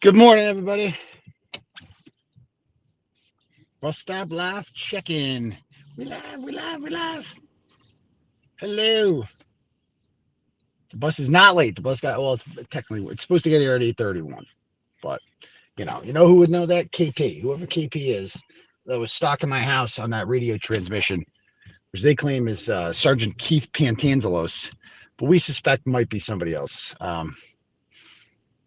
Good morning, everybody. Bus stop live check-in. We live. Hello. The bus is not late. The bus got technically it's supposed to get here at 8:31. But you know who would know that? KP. Whoever KP is that was stalking my house on that radio transmission, which they claim is Sergeant Keith Pantanzalos, but we suspect might be somebody else.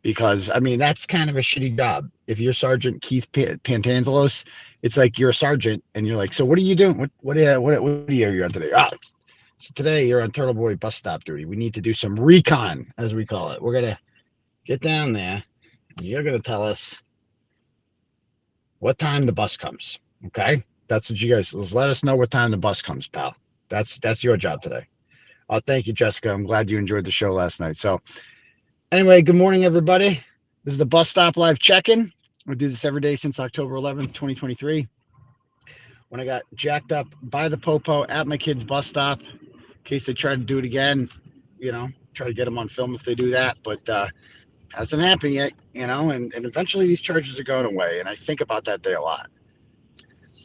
Because I mean that's kind of a shitty job. If you're Sergeant Keith Pantanzalos, it's like you're a sergeant and you're like, so what are you doing? What are you on today? So today you're on Turtle Boy bus stop duty. We need to do some recon, as we call it. We're gonna get down there and you're gonna tell us what time the bus comes. Okay, that's what you guys let us know what time the bus comes, pal. That's your job today. Oh, thank you, Jessica. I'm glad you enjoyed the show last night. So anyway, good morning, everybody. This is the Bus Stop Live check-in. We do this every day since October 11th, 2023, when I got jacked up by the popo at my kid's bus stop. In case they try to do it again, try to get them on film if they do that. But hasn't happened yet, and eventually these charges are going away. And I think about that day a lot.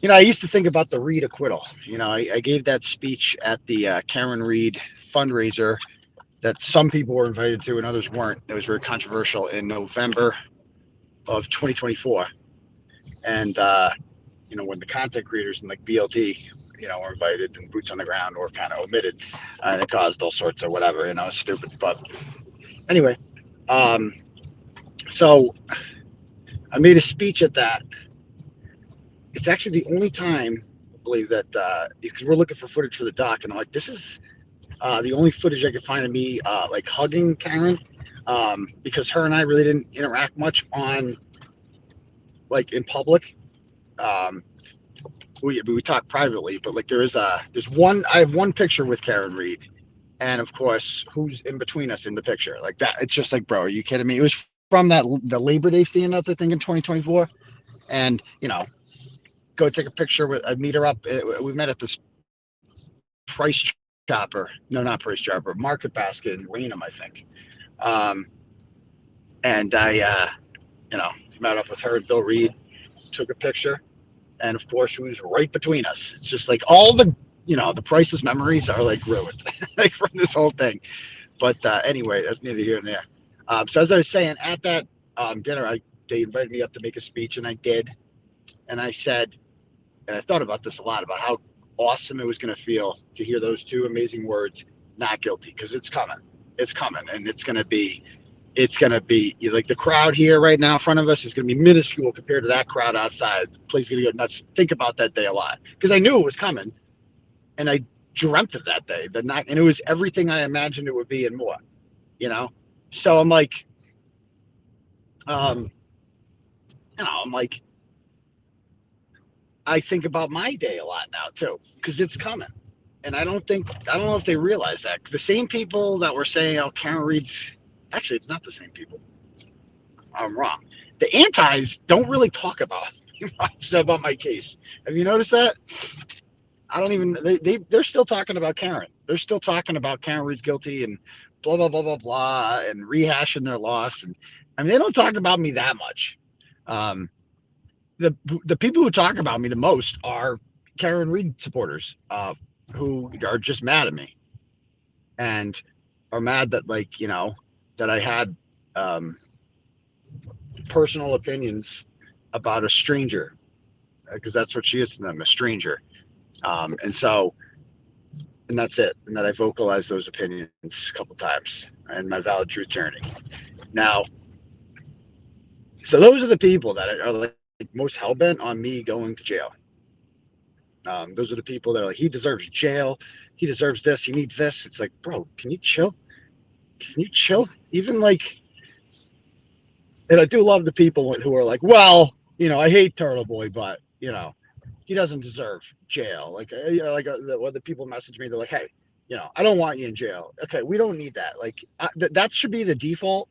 I used to think about the Reed acquittal. I gave that speech at the Karen Reed fundraiser that some people were invited to and others weren't. It was very controversial in November of 2024. And, when the content creators and like BLT, were invited and boots on the ground or kind of omitted, and it caused all sorts of whatever, it's stupid. But anyway, so I made a speech at that. It's actually the only time, I believe, that, because we're looking for footage for the doc, and I'm like, this is the only footage I could find of me like hugging Karen, because her and I really didn't interact much on like in public. We talk privately, but like there's one. I have one picture with Karen Reed, and of course, who's in between us in the picture? Like that, it's just like, bro, are you kidding me? It was from the Labor Day standouts, I think, in 2024, and go take a picture with. I meet her up. We met at this Price Chopper. No, not Price Chopper. Market Basket in Raynham, I think. And I, met up with her and Bill Reed, took a picture, and of course, she was right between us. It's just like all the priceless memories are like ruined, like from this whole thing. But anyway, that's neither here nor there. So as I was saying, at that dinner, they invited me up to make a speech, and I did. And I said, and I thought about this a lot, about how awesome it was going to feel to hear those two amazing words, not guilty, because it's coming, and it's going to be like the crowd here right now in front of us is going to be minuscule compared to that crowd outside. The place is going to go nuts. Think about that day a lot, because I knew it was coming, and I dreamt of that day, the night, and it was everything I imagined it would be and more. So I'm like, I'm like, I think about my day a lot now too, because it's coming. And I don't know if they realize that. The same people that were saying, oh, Karen Reed's, actually, it's not the same people. I'm wrong. The antis don't really talk about my case. Have you noticed that? I don't even, they're still talking about Karen. They're still talking about Karen Reed's guilty and blah, blah, blah, blah, blah, and rehashing their loss. And I mean, they don't talk about me that much. The people who talk about me the most are Karen Reed supporters, who are just mad at me and are mad that, like, that I had personal opinions about a stranger, because that's what she is to them, a stranger. And that's it. And that I vocalized those opinions a couple times in my valid truth journey. Now, so those are the people that are like most hell-bent on me going to jail. Those are the people that are like, he deserves jail. He deserves this. He needs this. It's like, bro, can you chill? Can you chill? Even like, and I do love the people who are like, well, I hate Turtle Boy, but, he doesn't deserve jail. Like, when the people message me, they're like, hey, I don't want you in jail. Okay, we don't need that. Like, that should be the default.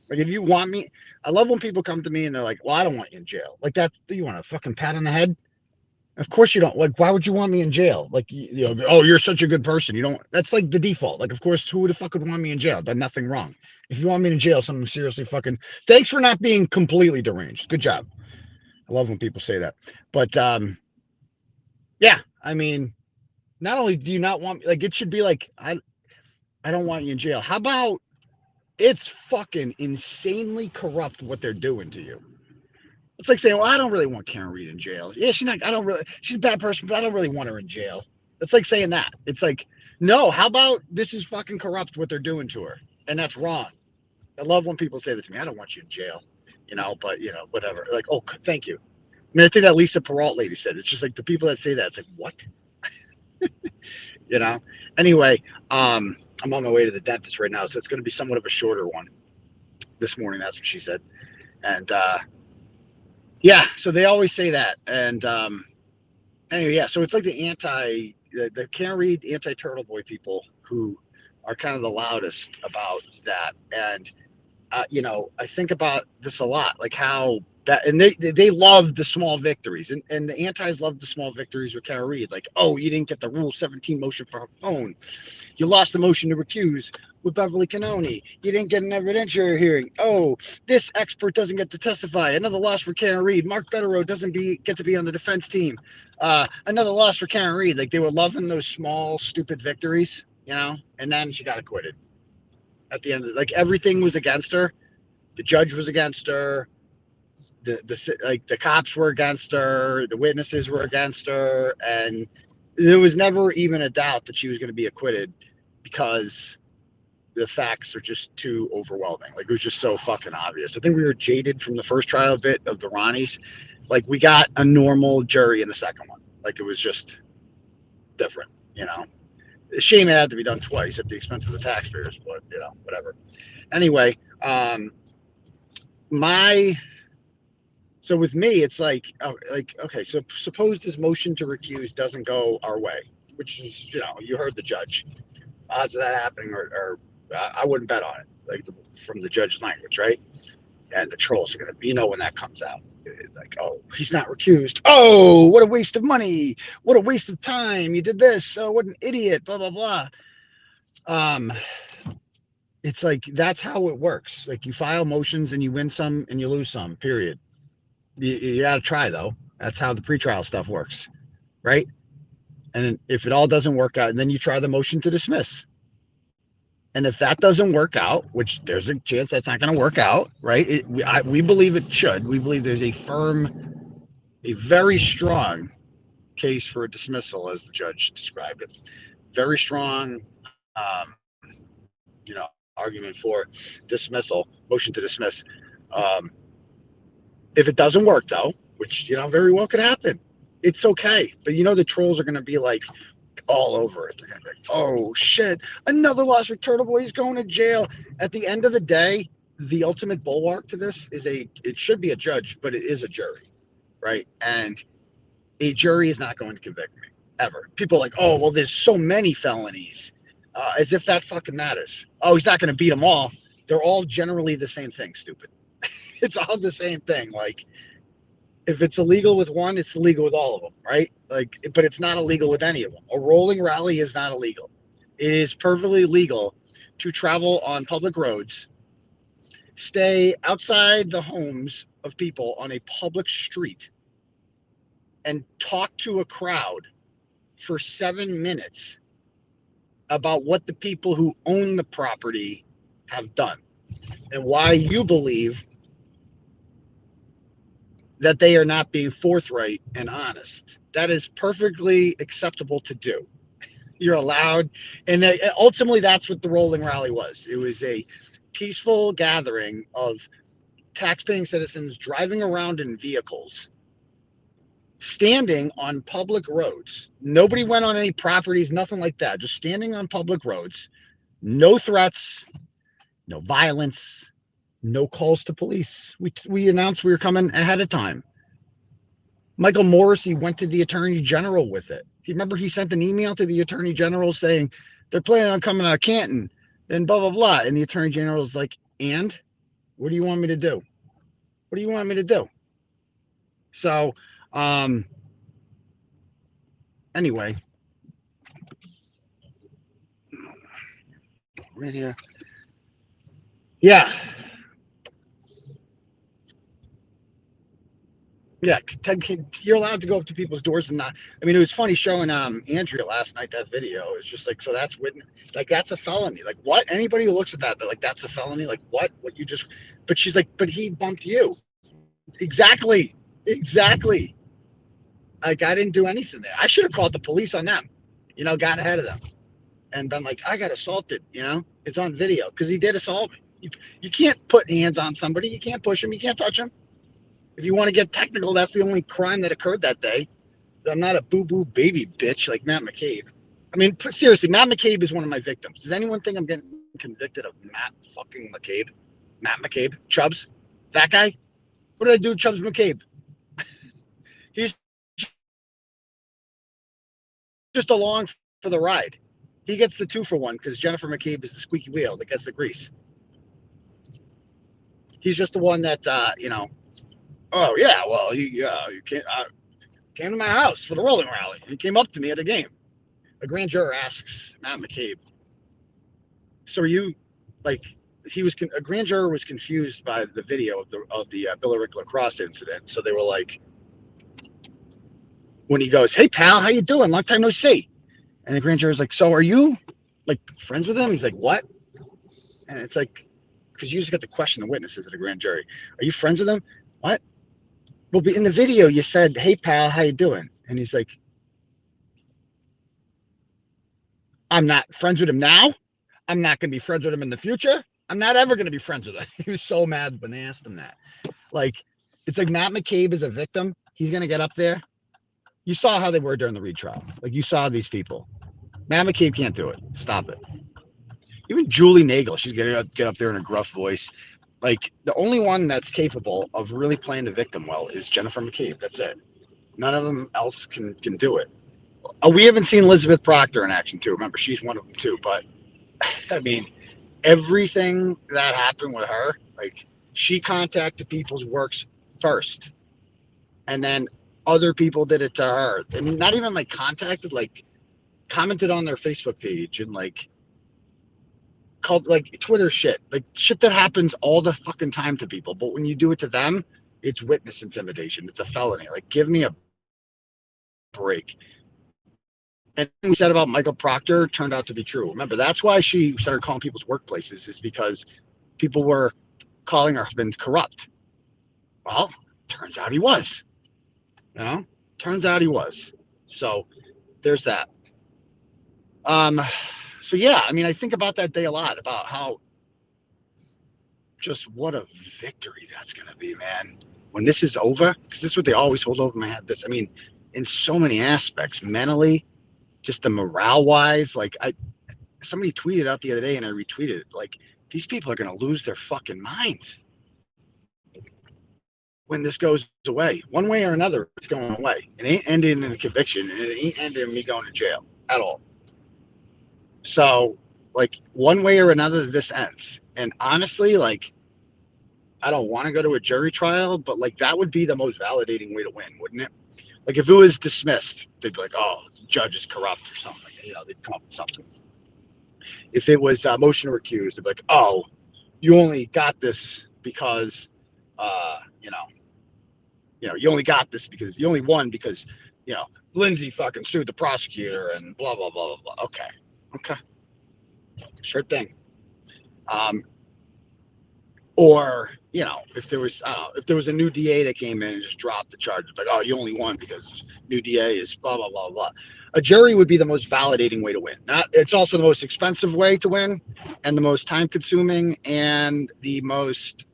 Like, if you want me, I love when people come to me and they're like, well, I don't want you in jail. Like, that, you want a fucking pat on the head? Of course you don't. Like, why would you want me in jail? Like, oh, you're such a good person. You don't. That's like the default. Like, of course, who the fuck would want me in jail? Done nothing wrong. If you want me in jail, something seriously fucking. Thanks for not being completely deranged. Good job. I love when people say that. But yeah, I mean, not only do you not want me, like, it should be like, I don't want you in jail. How about it's fucking insanely corrupt what they're doing to you? It's like saying, well, I don't really want Karen Reed in jail. Yeah, she's not, I don't really, she's a bad person, but I don't really want her in jail. It's like saying that. It's like, no, how about this is fucking corrupt what they're doing to her? And that's wrong. I love when people say that to me. I don't want you in jail, but, whatever. Like, oh, thank you. I mean, I think that Lisa Peralt lady said, it's just like the people that say that, it's like, what? you know? Anyway, I'm on my way to the dentist right now, so it's going to be somewhat of a shorter one this morning. That's what she said. And, yeah, so they always say that. And anyway, yeah, so it's like the Can't Read anti-Turtle Boy people who are kind of the loudest about that. And, I think about this a lot, like how that, and they love the small victories. And the antis love the small victories with Kara Reed. Like, oh, you didn't get the Rule 17 motion for her phone. You lost the motion to recuse with Beverly Cannoni. You didn't get an evidentiary hearing. Oh, this expert doesn't get to testify. Another loss for Karen Reed. Mark Betterow doesn't get to be on the defense team. Another loss for Karen Reed. Like, they were loving those small, stupid victories, and then she got acquitted at the end. Like, everything was against her. The judge was against her. The cops were against her. The witnesses were against her. And there was never even a doubt that she was going to be acquitted because the facts are just too overwhelming. Like, it was just so fucking obvious. I think we were jaded from the first trial bit of the Ronnies. Like, we got a normal jury in the second one. Like, it was just different, Shame it had to be done twice at the expense of the taxpayers, but whatever. Anyway, so with me, it's like, okay, so suppose this motion to recuse doesn't go our way, which is, you heard the judge. Odds of that happening are I wouldn't bet on it, like from the judge's language, right? And the trolls are gonna, when that comes out, like, oh, he's not recused. Oh, what a waste of money! What a waste of time! You did this. Oh, what an idiot! Blah blah blah. It's like that's how it works. Like, you file motions and you win some and you lose some. Period. You got to try though. That's how the pretrial stuff works, right? And if it all doesn't work out, then you try the motion to dismiss. And if that doesn't work out, which there's a chance that's not going to work out, right? We believe it should. We believe there's a very strong case for a dismissal, as the judge described it. Very strong, argument for dismissal, motion to dismiss. If it doesn't work, though, which, very well could happen, it's okay. But, the trolls are going to be like, all over it. They're gonna be like, oh shit, another loss for Turtle Boy. He's going to jail. At the end of the day, the ultimate bulwark to this is it should be a judge, but it is a jury, right? And a jury is not going to convict me ever. People are like, oh well, there's so many felonies, as if that fucking matters. Oh, he's not going to beat them all. They're all generally the same thing. Stupid. It's all the same thing. Like, if it's illegal with one, it's illegal with all of them, right? Like, but it's not illegal with any of them. A rolling rally is not illegal. It is perfectly legal to travel on public roads, stay outside the homes of people on a public street, and talk to a crowd for 7 minutes about what the people who own the property have done and why you believe that they are not being forthright and honest. That is perfectly acceptable to do. You're allowed. And ultimately, that's what the rolling rally was. It was a peaceful gathering of taxpaying citizens driving around in vehicles, standing on public roads. Nobody went on any properties, nothing like that. Just standing on public roads. No threats, no violence, no calls to police. We announced we were coming ahead of time. Michael Morrissey went to the attorney general with it. You remember he sent an email to the attorney general saying they're planning on coming out of Canton and blah, blah, blah. And the attorney general is like, and what do you want me to do? What do you want me to do? So, Anyway, right here. Yeah. Yeah, Ted, you're allowed to go up to people's doors and not. I mean, it was funny showing Andrea last night that video. It's just like, so that's witness, like that's a felony. Like what? Anybody who looks at that, they're like, that's a felony. Like what? What you just? But she's like, but he bumped you. Exactly, exactly. Like I didn't do anything there. I should have called the police on them. You know, got ahead of them and been like, I got assaulted. You know, it's on video because he did assault me. You can't put hands on somebody. You can't push him. You can't touch him. If you want to get technical, that's the only crime that occurred that day. But I'm not a boo-boo baby bitch like Matt McCabe. I mean, seriously, Matt McCabe is one of my victims. Does anyone think I'm getting convicted of Matt fucking McCabe? Matt McCabe? Chubbs? That guy? What did I do with Chubbs McCabe? He's just along for the ride. He gets the 2-for-1 because Jennifer McCabe is the squeaky wheel that gets the grease. He's just the one that, oh, yeah, well, you came to my house for the rolling rally. He came up to me at a game. A grand juror asks Matt McCabe, so are you, like, a grand juror was confused by the video of the Billerick lacrosse incident. So they were like, when he goes, hey pal, how you doing? Long time no see. And the grand juror's like, so are you like friends with him? He's like, what? And it's like, because you just got to question the witnesses at a grand jury. Are you friends with him? What? Well, in the video you said, hey pal, how you doing? And he's like, I'm not friends with him now. I'm not going to be friends with him in the future. I'm not ever going to be friends with him. He was so mad when they asked him that. Like, it's like Matt McCabe is a victim. He's going to get up there. You saw how they were during the retrial. Like, you saw these people. Matt McCabe can't do it. Stop it. Even Julie Nagel, she's going to get up there in a gruff voice. Like, the only one that's capable of really playing the victim well is Jennifer McCabe. That's it. None of them else can do it. We haven't seen Elizabeth Proctor in action, too. Remember, she's one of them, too. But, I mean, everything that happened with her, like, she contacted people's works first. And then other people did it to her. And not even, like, contacted, like, commented on their Facebook page and, like, called, like, Twitter shit. Like, shit that happens all the fucking time to people. But when you do it to them, it's witness intimidation. It's a felony. Like, give me a break. And we said about Michael Proctor turned out to be true. Remember, that's why she started calling people's workplaces, is because people were calling her husband corrupt. Well, turns out he was. You know, turns out he was. So there's that. So yeah, I mean, I think about that day a lot, about how just what a victory that's gonna be, man. When this is over, because this is what they always hold over my head. This, I mean, in so many aspects, mentally, just the morale wise, like somebody tweeted out the other day and I retweeted it, like, these people are going to lose their fucking minds when this goes away. One way or another, it's going away. It ain't ending in a conviction, and it ain't ending in me going to jail at all. So, like, one way or another, this ends. And honestly, like, I don't want to go to a jury trial, but, like, that would be the most validating way to win, wouldn't it? Like, if it was dismissed, they'd be like, oh, the judge is corrupt or something. You know, they'd come up with something. If it was motion to recuse, they'd be like, oh, you only got this because, you only got this because you only won because, Lindsay fucking sued the prosecutor and blah, blah, blah, blah, blah. Okay. Sure thing. Or, if there was a new DA that came in and just dropped the charges, like, oh, you only won because new DA is blah, blah, blah, blah. A jury would be the most validating way to win. It's also the most expensive way to win, and the most time consuming, and the most,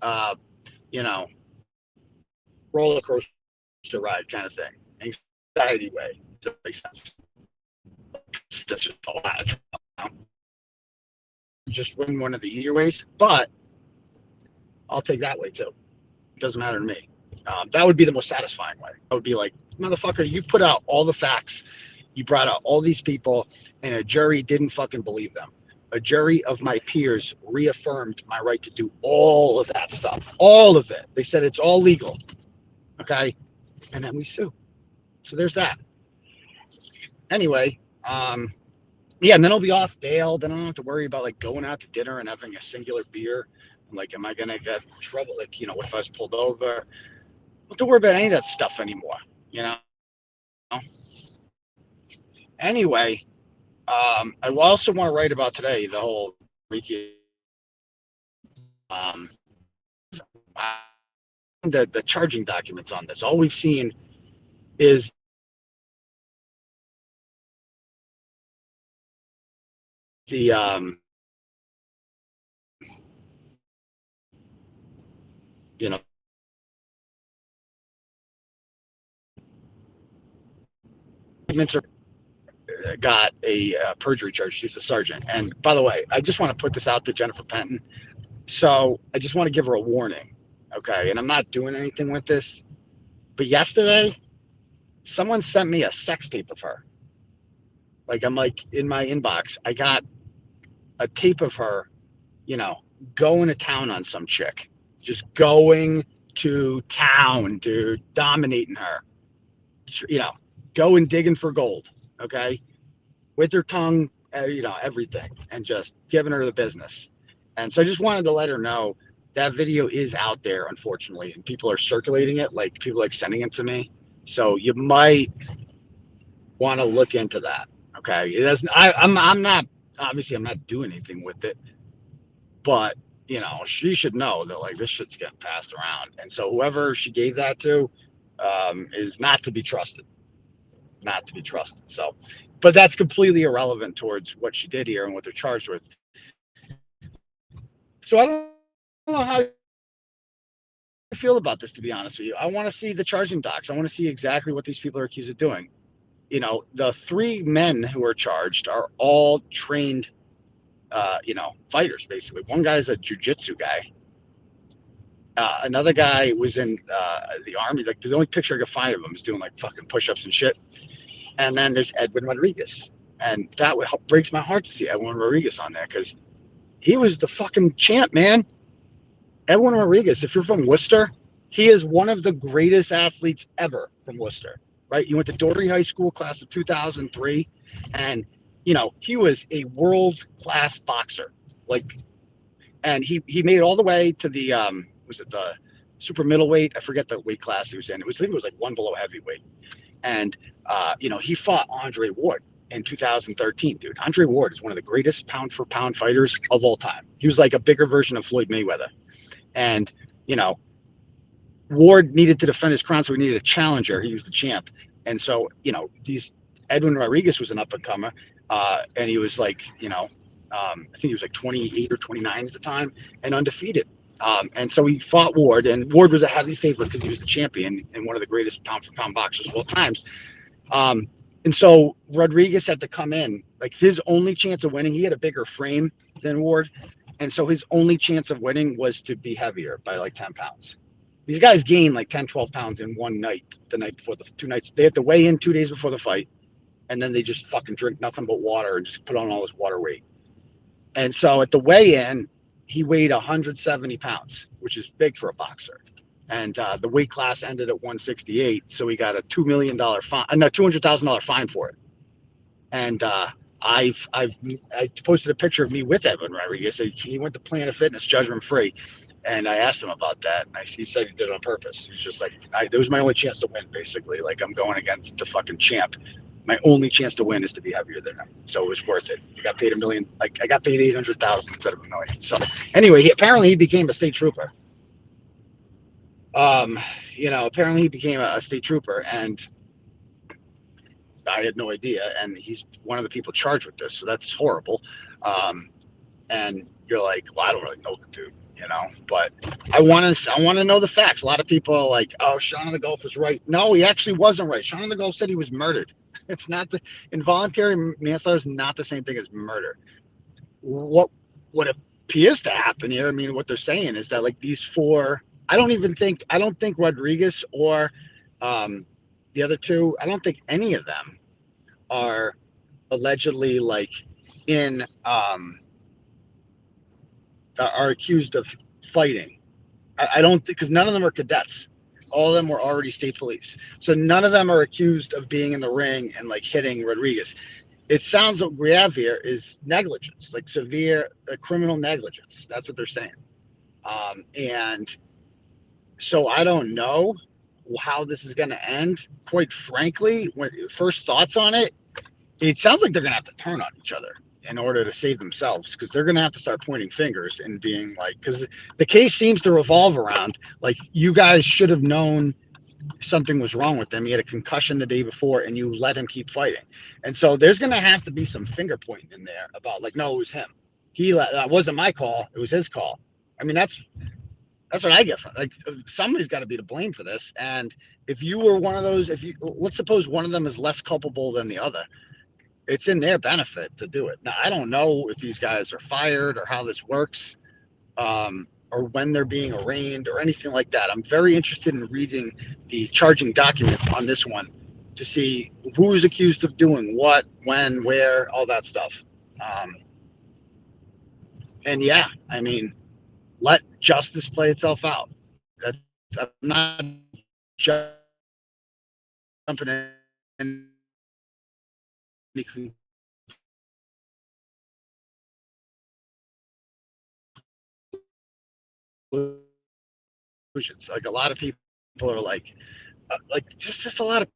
roller coaster ride kind of thing. Anxiety way. Does that make sense? That's just a lot of just win one of the easier ways, but I'll take that way too. It doesn't matter to me. That would be the most satisfying way. I would be like, motherfucker, you put out all the facts, you brought out all these people, and a jury didn't fucking believe them. A jury of my peers reaffirmed my right to do all of that stuff. All of it. They said it's all legal. Okay? And then we sue. So there's that. Anyway, yeah, and then I'll be off bail. Then I don't have to worry about like going out to dinner and having a singular beer. Like, am I gonna get in trouble? Like, what if I was pulled over? I don't have to worry about any of that stuff anymore. You know. Anyway, I also want to write about today the whole Enrique, um, the charging documents on this. All we've seen is the you know documents are got a perjury charge. She's a sergeant. And by the way, I just want to put this out to Jennifer Penton. So I just want to give her a warning. Okay. And I'm not doing anything with this. But yesterday, someone sent me a sex tape of her. Like, I'm like in my inbox, I got a tape of her, you know, going to town on some chick, just going to town, dude, dominating her, you know, going digging for gold. Okay. With her tongue, everything, and just giving her the business. And so I just wanted to let her know that video is out there, unfortunately, and people are circulating it, like people like sending it to me. So you might want to look into that. Okay, it doesn't. I'm not obviously I'm not doing anything with it, but she should know that like this shit's getting passed around, and so whoever she gave that to is not to be trusted. Not to be trusted. So, but that's completely irrelevant towards what she did here and what they're charged with. So I don't know how I feel about this, to be honest with you. I want to see the charging docs. I want to see exactly what these people are accused of doing. The three men who are charged are all trained, fighters, basically. One guy's a jujitsu guy. Another guy was in the army. Like, the only picture I could find of him is doing like fucking push-ups and shit. And then there's Edwin Rodriguez. And that breaks my heart to see Edwin Rodriguez on there because he was the fucking champ, man. Edwin Rodriguez, if you're from Worcester, he is one of the greatest athletes ever from Worcester, right? You went to Doherty High School, class of 2003, and he was a world-class boxer. Like, and he made it all the way to the was it the super middleweight? I forget the weight class he was in. I think it was like one below heavyweight, and he fought Andre Ward in 2013, dude. Andre Ward is one of the greatest pound for pound fighters of all time. He was like a bigger version of Floyd Mayweather. And, Ward needed to defend his crown, so he needed a challenger. He was the champ. And so, Edwin Rodriguez was an up and comer. And he was like, I think he was like 28 or 29 at the time and undefeated. And so he fought Ward, and Ward was a heavy favorite because he was the champion and one of the greatest pound for pound boxers of all times. And so Rodriguez had to come in. Like, his only chance of winning, he had a bigger frame than Ward. And so his only chance of winning was to be heavier by like 10 pounds. These guys gained like 10, 12 pounds in one night, the night before the 2 nights. They had to weigh in 2 days before the fight. And then they just fucking drink nothing but water and just put on all this water weight. And so at the weigh-in, he weighed 170 pounds, which is big for a boxer. And the weight class ended at 168. So he got a $2 million fine, no, $200,000 fine for it. And I posted a picture of me with Edwin Rodriguez. He went to Planet Fitness judgment free, and I asked him about that, and he said he did it on purpose. He's just like, that was my only chance to win, basically. Like, I'm going against the fucking champ. My only chance to win is to be heavier than him, so it was worth it. I got paid $1 million. Like, I got paid 800,000 instead of $1 million. So anyway, apparently he became a state trooper. Apparently he became a state trooper, and I had no idea, and he's one of the people charged with this, so that's horrible. And you're like, well, I don't really know the dude, but I want to know the facts. A lot of people are like, oh, Sean of the Gulf is right. No, he actually wasn't right. Sean of the Gulf said he was murdered. It's not involuntary manslaughter is not the same thing as murder. What appears to happen here, I mean, what they're saying is that like these four, I don't think Rodriguez or the other two, I don't think any of them are allegedly like in are accused of fighting. I don't think, because none of them are cadets. All of them were already state police. So none of them are accused of being in the ring and like hitting Rodriguez. It sounds what we have here is negligence, like severe criminal negligence. That's what they're saying. And so I don't know how this is going to end. Quite frankly, when first thoughts on it, it sounds like they're going to have to turn on each other in order to save themselves, because they're going to have to start pointing fingers and being like, because the case seems to revolve around like, you guys should have known something was wrong with him. He had a concussion the day before and you let him keep fighting. And so there's going to have to be some finger pointing in there about like, no, it was him. That wasn't my call. It was his call. I mean, that's what I get from like, somebody's got to be to blame for this. And if you were one of those, if you, let's suppose one of them is less culpable than the other, it's in their benefit to do it. Now, I don't know if these guys are fired or how this works, or when they're being arraigned or anything like that. I'm very interested in reading the charging documents on this one to see who's accused of doing what, when, where, all that stuff. And yeah, I mean, let justice play itself out. I'm not jumping in any conclusions. Like a lot of people are like just a lot of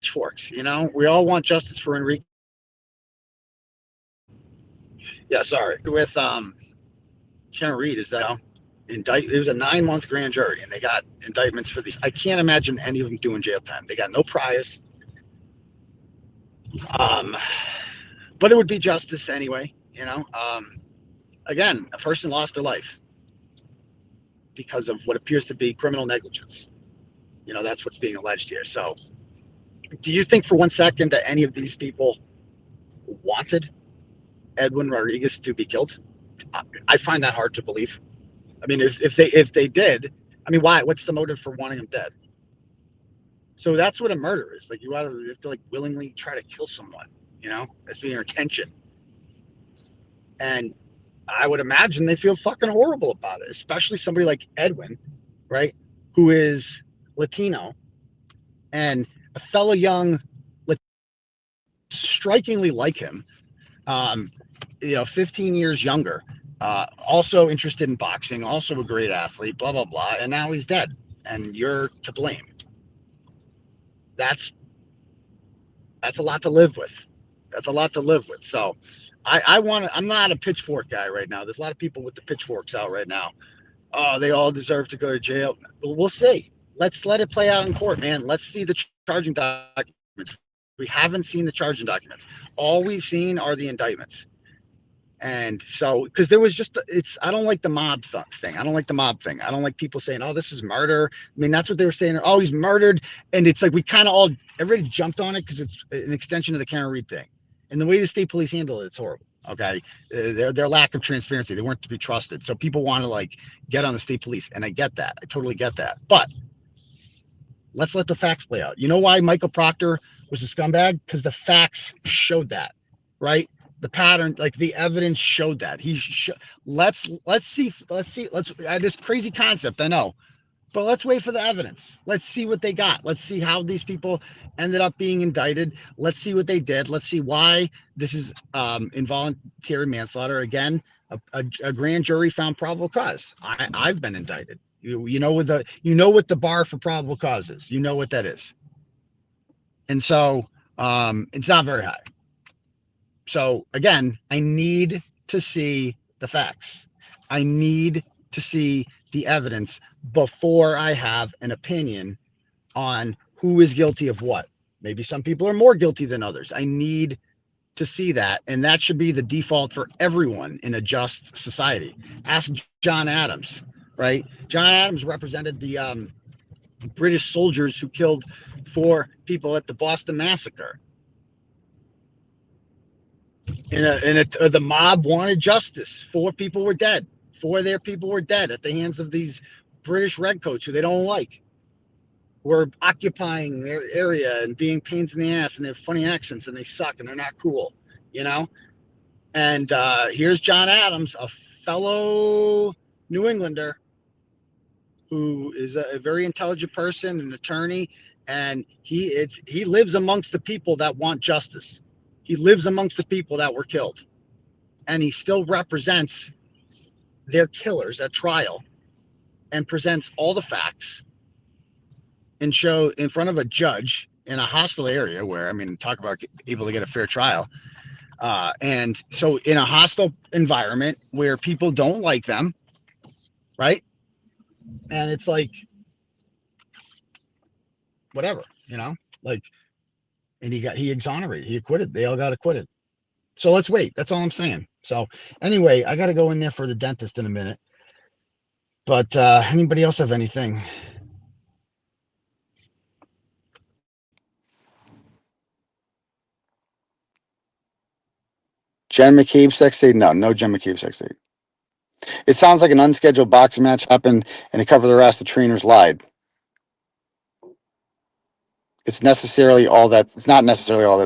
pitchforks. You know, we all want justice for Enrique. Yeah, sorry. With Karen Reed, is that it was a 9-month grand jury and they got indictments for these. I can't imagine any of them doing jail time. They got no priors. But it would be justice anyway, you know. Again, a person lost their life because of what appears to be criminal negligence. You know, that's what's being alleged here. So do you think for 1 second that any of these people wanted Edwin Rodriguez to be killed? I find that hard to believe. I mean, if they did, I mean, why? What's the motive for wanting him dead? So that's what a murder is. Like, you have to like willingly try to kill someone, you know, that's being your intention. And I would imagine they feel fucking horrible about it, especially somebody like Edwin, right? Who is Latino and a fellow young, strikingly like him, you know, 15 years younger, also interested in boxing, also a great athlete, blah, blah, blah. And now he's dead and you're to blame. That's a lot to live with. That's a lot to live with. So I'm not a pitchfork guy right now. There's a lot of people with the pitchforks out right now. Oh, they all deserve to go to jail. We'll see. Let's let it play out in court, man. Let's see the charging documents. We haven't seen the charging documents. All we've seen are the indictments. And so, because there was just, I don't like the mob thing. I don't like the mob thing. I don't like people saying, oh, this is murder. I mean, that's what they were saying. Oh, he's murdered. And it's like, we kind of everybody jumped on it because it's an extension of the Karen Reed thing. And the way the state police handle it, it's horrible. Okay. Their lack of transparency, they weren't to be trusted. So people want to like get on the state police. And I get that. I totally get that. But let's let the facts play out. You know why Michael Proctor was a scumbag? Because the facts showed that, right? The pattern, like the evidence showed that. Let's see this crazy concept, I know, but let's wait for the evidence. Let's see what they got. Let's see how these people ended up being indicted. Let's see what they did. Let's see why this is involuntary manslaughter. Again, a grand jury found probable cause. I've been indicted. You know what the bar for probable cause is. You know what that is. And so it's not very high. So again, I need to see the facts. I need to see the evidence before I have an opinion on who is guilty of what. Maybe some people are more guilty than others. I need to see that. And that should be the default for everyone in a just society. Ask John Adams, right? John Adams represented the British soldiers who killed 4 people at the Boston Massacre. The mob wanted justice. 4 people were dead. 4 of their people were dead at the hands of these British redcoats who they don't like. Were occupying their area and being pains in the ass, and they have funny accents and they suck and they're not cool, you know? And here's John Adams, a fellow New Englander who is a very intelligent person, an attorney, and he lives amongst the people that want justice. He lives amongst the people that were killed, and he still represents their killers at trial and presents all the facts and show in front of a judge in a hostile area where, I mean, talk about able to get a fair trial. And so in a hostile environment where people don't like them, right? And it's like, whatever, like, and he exonerated, he acquitted, they all got acquitted. So let's wait. That's all I'm saying. So anyway, I got to go in there for the dentist in a minute. But anybody else have anything? Jen McCabe sex tape? No Jen McCabe sex tape. It sounds like an unscheduled boxing match happened, and to cover the rest, the trainers lied. It's not necessarily all that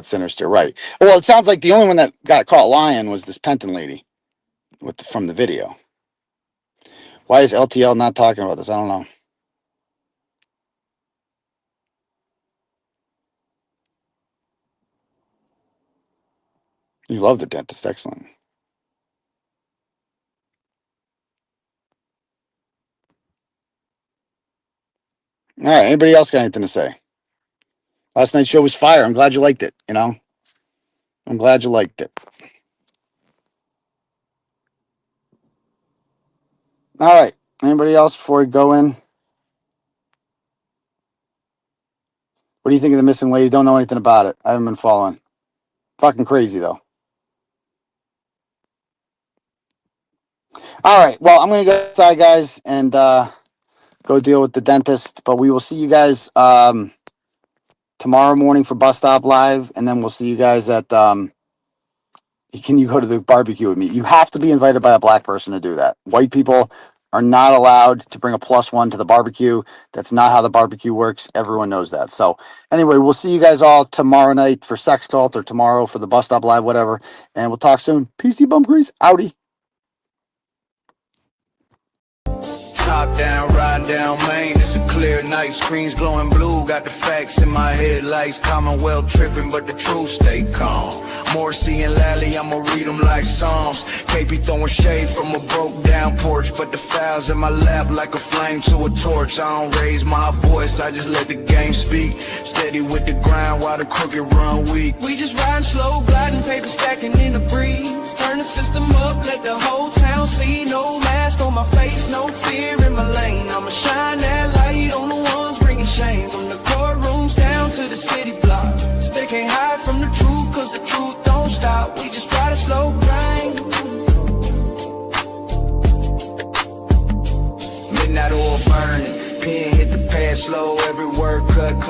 sinister, right? Well, it sounds like the only one that got caught lying was this Penton lady from the video. Why is LTL not talking about this? I don't know. You love the dentist. Excellent. All right. Anybody else got anything to say? Last night's show was fire. I'm glad you liked it. I'm glad you liked it. All right. Anybody else before we go in? What do you think of the missing lady? Don't know anything about it. I haven't been following. Fucking crazy, though. All right. Well, I'm going to go outside, guys, and go deal with the dentist. But we will see you guys tomorrow morning for Bus Stop Live. And then we'll see you guys at... Can you go to the barbecue with me? You have to be invited by a black person to do that. White people are not allowed to bring a +1 to the barbecue. That's not how the barbecue works. Everyone knows that. So anyway, we'll see you guys all tomorrow night for Sex Cult, or tomorrow for the Bus Stop Live, whatever. And we'll talk soon. Peace, you bum grease. Outie. Top down, riding down Main, it's a clear night, screens glowing blue, got the facts in my headlights, Commonwealth tripping, but the truth stay calm. Morrissey and Lally, I'ma read them like Psalms. KP throwing shade from a broke down porch, but the files in my lap like a flame to a torch. I don't raise my voice, I just let the game speak. Steady with the grind while the crooked run weak. We just riding slow, gliding, paper stacking in the breeze. Turn the system up, let the whole town see. No mask on my face, no fear in my lane. I'ma shine that light on the ones bringing shame. From the courtrooms down to the city blocks, they can't hide from the truth, cause the truth don't stop. We just ride a slow grind. Midnight oil burning, pen hit the pad slow, every word cut clean.